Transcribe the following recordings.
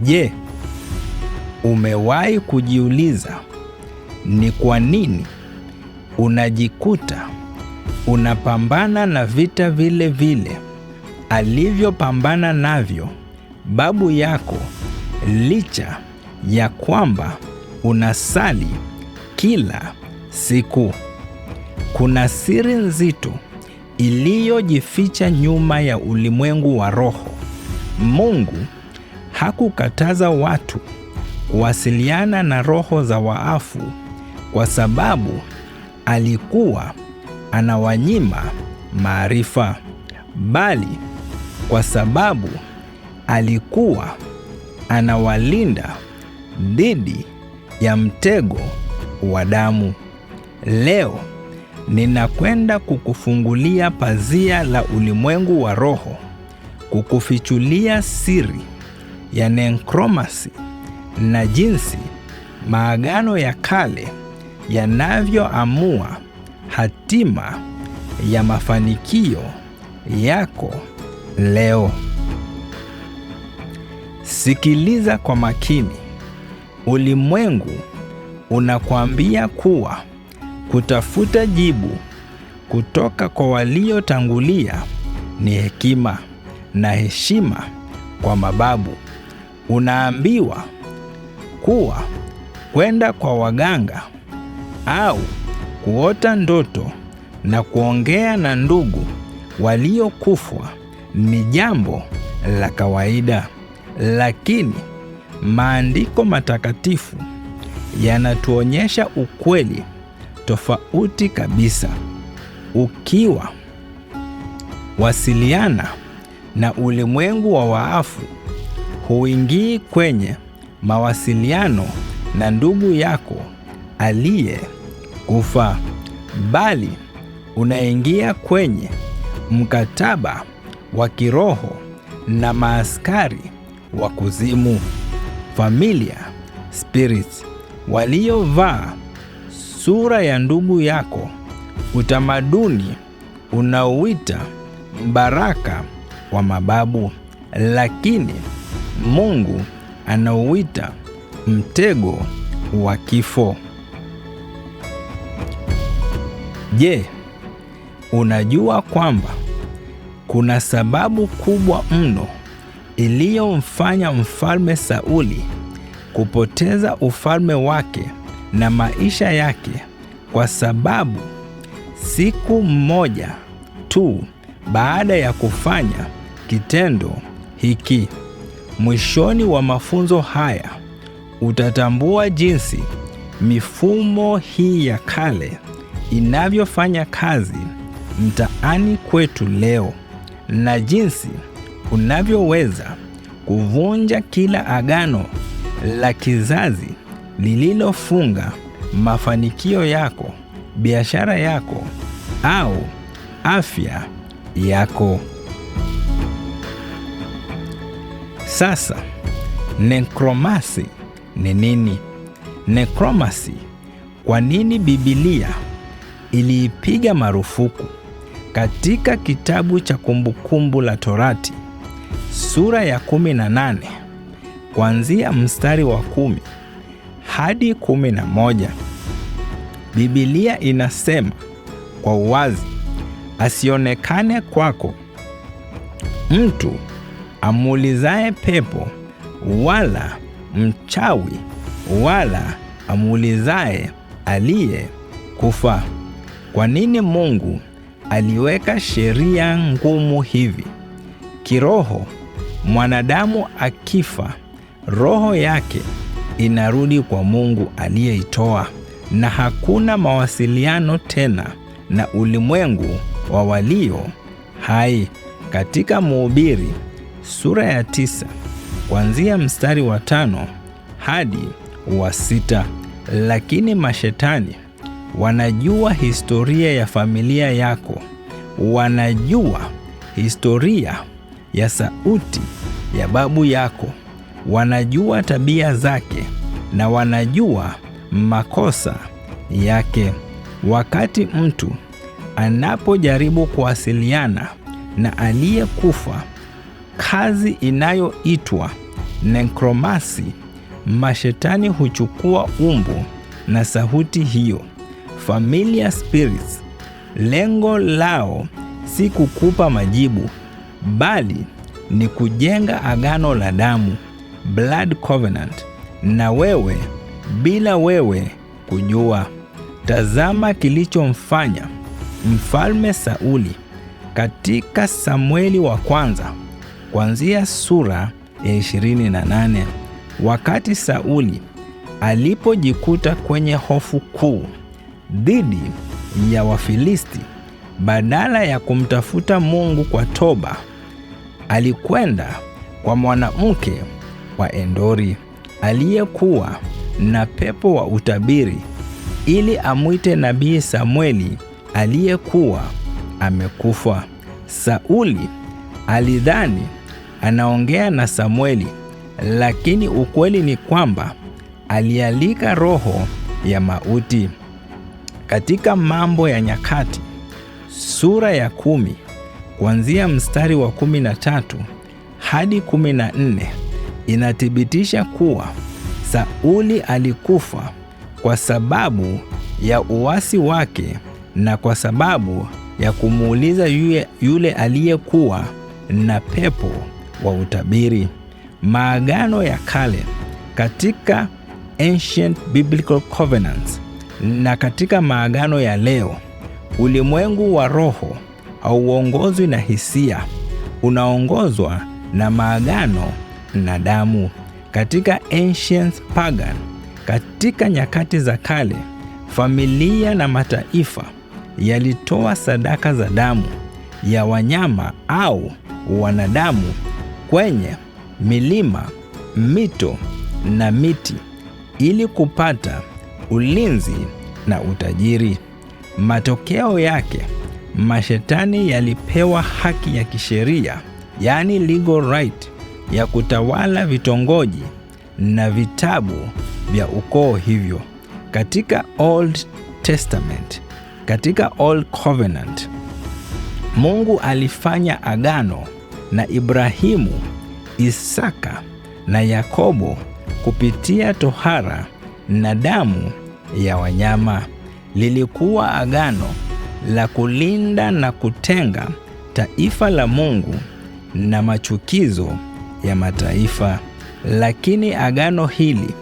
Je, umewahi kujiuliza ni kwa nini unajikuta unapambana na vita vile vile alivyopambana navyo babu yako, licha ya kwamba unasali kila siku? Kuna siri nzito iliyojificha nyuma ya ulimwengu wa roho. Mungu hakukataza watu kuwasiliana na roho za waafu kwa sababu alikuwa anawanyima maarifa, bali kwa sababu alikuwa anawalinda dhidi ya mtego wa damu. Leo ninakwenda kukufungulia pazia la ulimwengu wa roho, kukufichulia siri ya necromancy na jinsi maagano ya kale yanavyoamua hatima ya mafanikio yako leo. Sikiliza kwa makini. Ulimwengu unakwambia kuwa kutafuta jibu kutoka kwa waliotangulia ni hekima na heshima kwa mababu. Unaambiwa kuwa kwenda kwa waganga au kuota ndoto na kuongea na ndugu waliokufa ni jambo la kawaida, lakini maandiko matakatifu yanatuonyesha ukweli tofauti kabisa. Ukiwa wasiliana na ulimwengu wa waafu, huingii kwenye mawasiliano na ndugu yako aliye kufa, bali unaingia kwenye mkataba wa kiroho na maaskari wa kuzimu, familia spirits waliovaa sura ya ndugu yako. Utamaduni unauita mbaraka wa mababu, lakini Mungu anauita mtego wa kifo. Je, unajua kwamba kuna sababu kubwa mno iliyomfanya Mfalme Sauli kupoteza ufalme wake na maisha yake? Kwa sababu siku moja tu baada ya kufanya kitendo hiki. Mwishoni wa mafunzo haya utatambua jinsi mifumo hii ya kale inavyofanya kazi mtaani kwetu leo, na jinsi unavyoweza kuvunja kila agano la kizazi lililofunga mafanikio yako, biashara yako au afya yako. Sasa, necromancy ni nini? Necromancy, kwa nini Biblia iliipiga marufuku? Katika kitabu cha Kumbukumbu la Torati sura ya 18 kuanzia mstari wa 10 hadi 11, Biblia inasema kwa uwazi, asionekane kwako mtu amuulizaye pepo, wala mchawi, wala amuulizaye aliye kufa. Kwa nini Mungu aliweka sheria ngumu hivi? Kiroho, mwanadamu akifa, roho yake inarudi kwa Mungu aliyeitoa, na hakuna mawasiliano tena na ulimwengu wa walio hai. Katika Mhubiri sura ya 9 kuanzia mstari wa 5 hadi wa 6. Lakini mashetani wanajua historia ya familia yako, wanajua historia ya sauti ya babu yako, wanajua tabia zake na wanajua makosa yake. Wakati mtu anapojaribu kuwasiliana na aliyekufa, kazi inayoitwa Necromancy, mashetani huchukua umbo na sauti hiyo. Familiar spirits, lengo lao si kukupa majibu, bali ni kujenga agano la damu, blood covenant, na wewe bila wewe kujua. Tazama kilichomfanya Mfalme Sauli katika Samueli wa kwanza kuanzia sura ya 28. Wakati Sauli alipojikuta kwenye hofu kuu dhidi ya Wafilisti, badala ya kumtafuta Mungu kwa toba, alikwenda kwa mwanamke wa Endori aliyekuwa na pepo wa utabiri ili amwite nabii Samueli aliyekuwa amekufa. Sauli alidhani anaongea na Samueli, lakini ukweli ni kwamba alialika roho ya mauti. Katika Mambo ya Nyakati sura ya 10 kuanzia mstari wa 13 hadi 14 inathibitisha kuwa Sauli alikufa kwa sababu ya uasi wake na kwa sababu ya kumuuliza yule aliyekuwa na pepo wa utabiri. Maagano ya kale katika Ancient Biblical Covenants na katika maagano ya leo, ulimwengu wa roho hauongozwi na hisia, unaongozwa na maagano na damu. Katika Ancient Pagan, katika nyakati za kale, familia na mataifa yalitoa sadaka za damu ya wanyama au wanadamu kwenye milima, mito na miti ili kupata ulinzi na utajiri. Matokeo yake, mashetani yalipewa haki ya kisheria, yani legal right, ya kutawala vitongoji na vitabu vya ukoo hivyo. Katika Old Testament, katika Old Covenant, Mungu alifanya agano na Ibrahimu, Isaka na Yakobo kupitia tohara na damu ya wanyama. Lilikuwa agano la kulinda na kutenga taifa la Mungu na machukizo ya mataifa. Lakini agano hili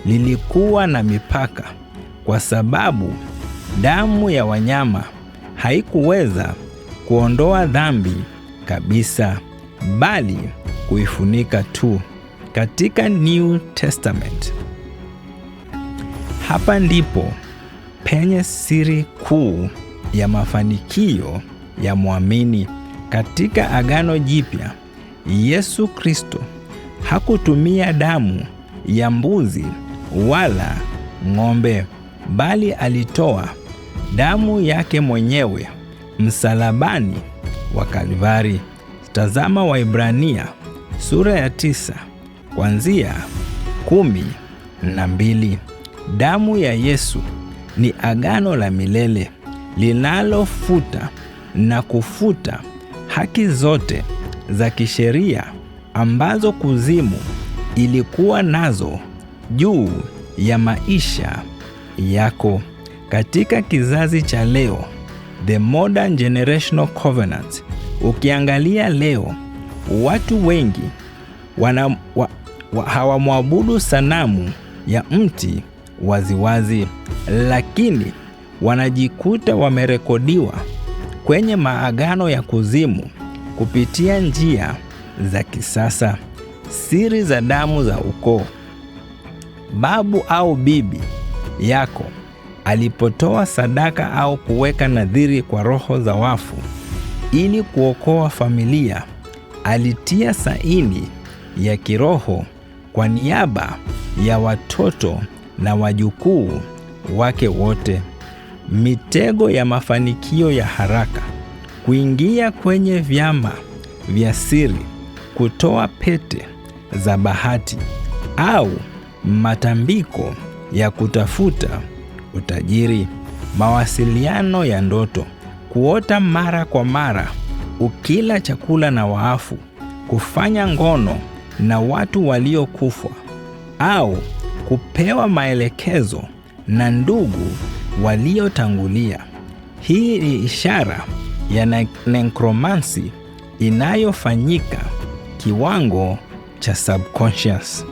lilikuwa na mipaka, kwa sababu damu ya wanyama haikuweza kuondoa dhambi kabisa, bali kuifunika tu. Katika New Testament, hapa ndipo penye siri kuu ya mafanikio ya muamini. Katika Agano Jipya, Yesu Kristo hakutumia damu ya mbuzi wala ng'ombe, bali alitoa damu yake mwenyewe msalabani wa Kalvari. Tazama Waibrania sura ya 9 kuanzia 12. Damu ya Yesu ni agano la milele linalofuta na kufuta haki zote za kisheria ambazo kuzimu ilikuwa nazo juu ya maisha yako. Katika kizazi cha leo, the modern generational covenant, ukiangalia leo, watu wengi hawamwabudu sanamu ya mti waziwazi, lakini wanajikuta wamerekodiwa kwenye maagano ya kuzimu kupitia njia za kisasa. Siri za damu za ukoo. Babu au bibi yako alipotoa sadaka au kuweka nadhiri kwa roho za wafu ili kuokoa familia, alitia saini ya kiroho kwa niaba ya watoto na wajukuu wake wote. Mitego ya mafanikio ya haraka. Kuingia kwenye vyama vya siri, kutoa pete za bahati au matambiko ya kutafuta utajiri. Mawasiliano ya ndoto. Kuota mara kwa mara ukila chakula na waafu. Kufanya ngono na watu waliokufa au kupewa maelekezo na ndugu waliotangulia. Hii ni ishara ya necromancy inayofanyika kiwango cha subconscious.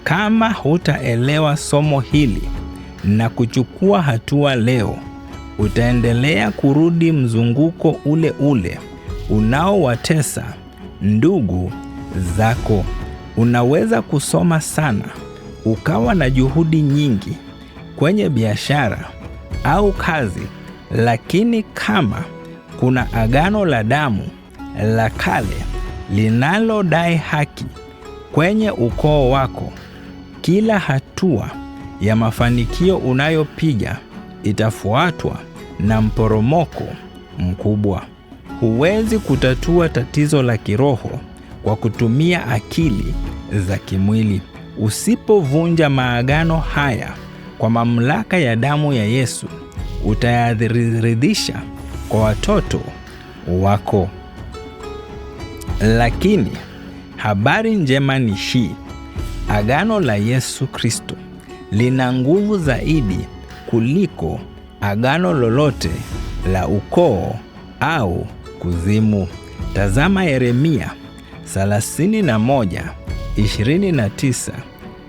Kama hutaelewa somo hili na kuchukua hatua leo, utaendelea kurudi mzunguko ule ule unaowatesa ndugu zako. Unaweza kusoma sana, ukawa na juhudi nyingi kwenye biashara au kazi, lakini kama kuna agano la damu la kale linalodai haki kwenye ukoo wako, kila hatua ya mafanikio unayopiga itafuatwa na mporomoko mkubwa. Huwezi kutatua tatizo la kiroho kwa kutumia akili za kimwili. Usipovunja maagano haya kwa mamlaka ya damu ya Yesu, utayaridhisha kwa watoto wako. Lakini habari njema ni hii: agano la Yesu Kristo lina nguvu zaidi kuliko agano lolote la ukoo au kuzimu. Tazama Yeremia 31:29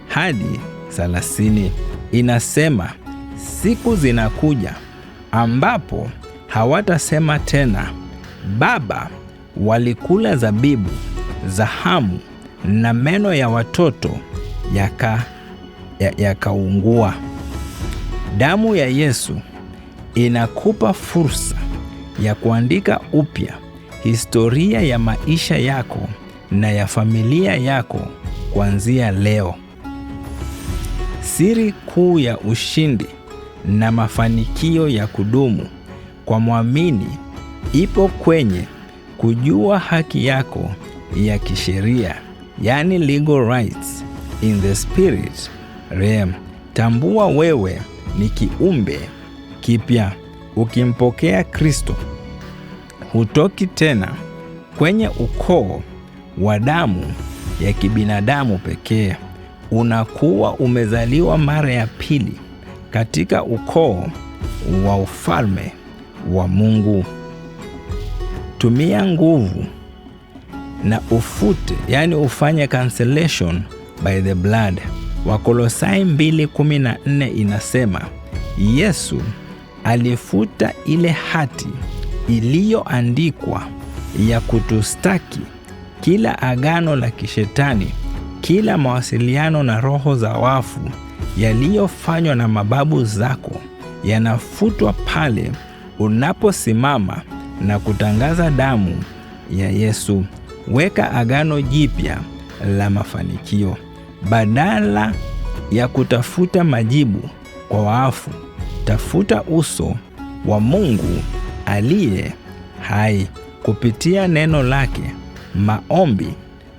hadi 30. Inasema, siku zinakuja ambapo hawatasema tena, baba walikula zabibu za hamu na meno ya watoto yakaungua. Damu ya Yesu inakupa fursa ya kuandika upya historia ya maisha yako na ya familia yako kuanzia leo. Siri kuu ya ushindi na mafanikio ya kudumu kwa mwamini ipo kwenye kujua haki yako ya kisheria, yani legal rights in the spirit realm. Tambua wewe ni kiumbe kipya. Ukimpokea Kristo, hutoki tena kwenye ukoo wa damu ya kibinadamu pekee. Unakuwa umezaliwa mara ya pili katika ukoo wa ufalme wa Mungu. Tumia nguvu na ufute, yani ufanye cancellation by the blood. Wakolosai 2:14 inasema, Yesu alifuta ile hati iliyoandikwa ya kutustaki kila agano la kishetani, kila mawasiliano na roho za wafu yaliyofanywa na mababu zako yanafutwa pale unaposimama na kutangaza damu ya Yesu. Weka agano jipya la mafanikio. Badala ya kutafuta majibu kwa wafu, tafuta uso wa Mungu aliye hai kupitia neno lake. Maombi,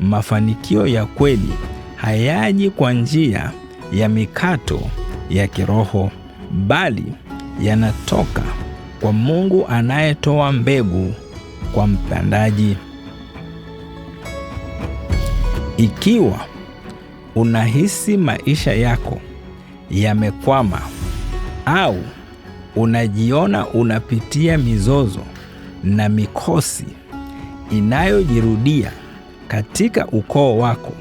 mafanikio ya kweli hayaji kwa njia ya mikato ya kiroho, bali yanatoka kwa Mungu anayetoa mbegu kwa mpandaji. Ikiwa unahisi maisha yako yamekwama au unajiona unapitia mizozo na mikosi inayojirudia katika ukoo wako,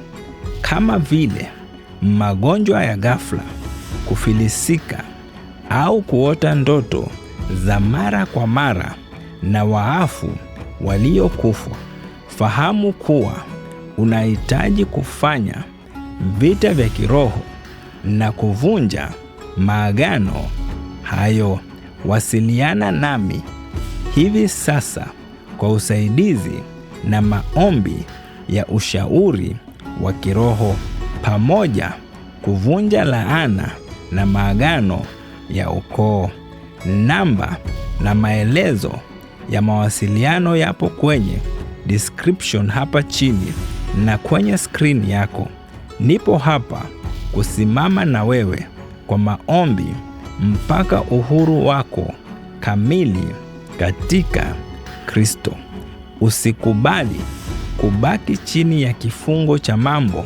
kama vile magonjwa ya ghafla, kufilisika au kuota ndoto za mara kwa mara na waafu waliokufa, fahamu kuwa unahitaji kufanya vita vya kiroho na kuvunja maagano hayo. Wasiliana nami hivi sasa kwa usaidizi na maombi ya ushauri wa kiroho, pamoja kuvunja laana na maagano ya ukoo. Namba na maelezo ya mawasiliano yapo kwenye description hapa chini na kwenye screen yako. Nipo hapa kusimama na wewe kwa maombi mpaka uhuru wako kamili katika Kristo. Usikubali kubaki chini ya kifungo cha mambo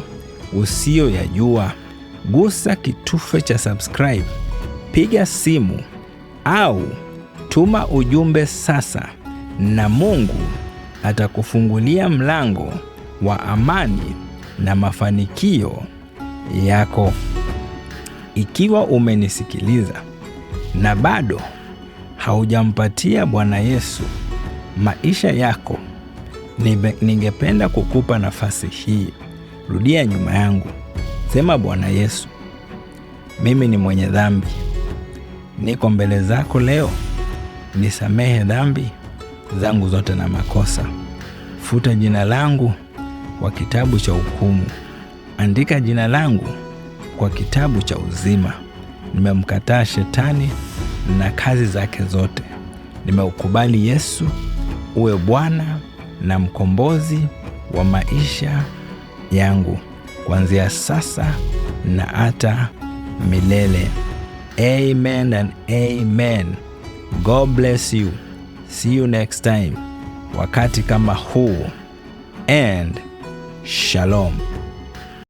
usiyoyajua. Gusa kitufe cha subscribe, piga simu au tuma ujumbe sasa, na Mungu atakufungulia mlango wa amani na mafanikio yako. Ikiwa umenisikiliza na bado haujampatia Bwana Yesu maisha yako, ningependa kukupa nafasi hii. Rudia nyuma yangu. Sema: Bwana Yesu, mimi ni mwenye dhambi. Niko mbele zako leo. Nisamehe dhambi zangu zote na makosa. Futa jina langu kwa kitabu cha hukumu. Andika jina langu kwa kitabu cha uzima. Nimemkataa shetani na kazi zake zote. Nimeukubali Yesu uwe Bwana na mkombozi wa maisha yangu, kuanzia sasa na hata milele. Amen and amen. God bless you. See you next time, wakati kama huu, and shalom.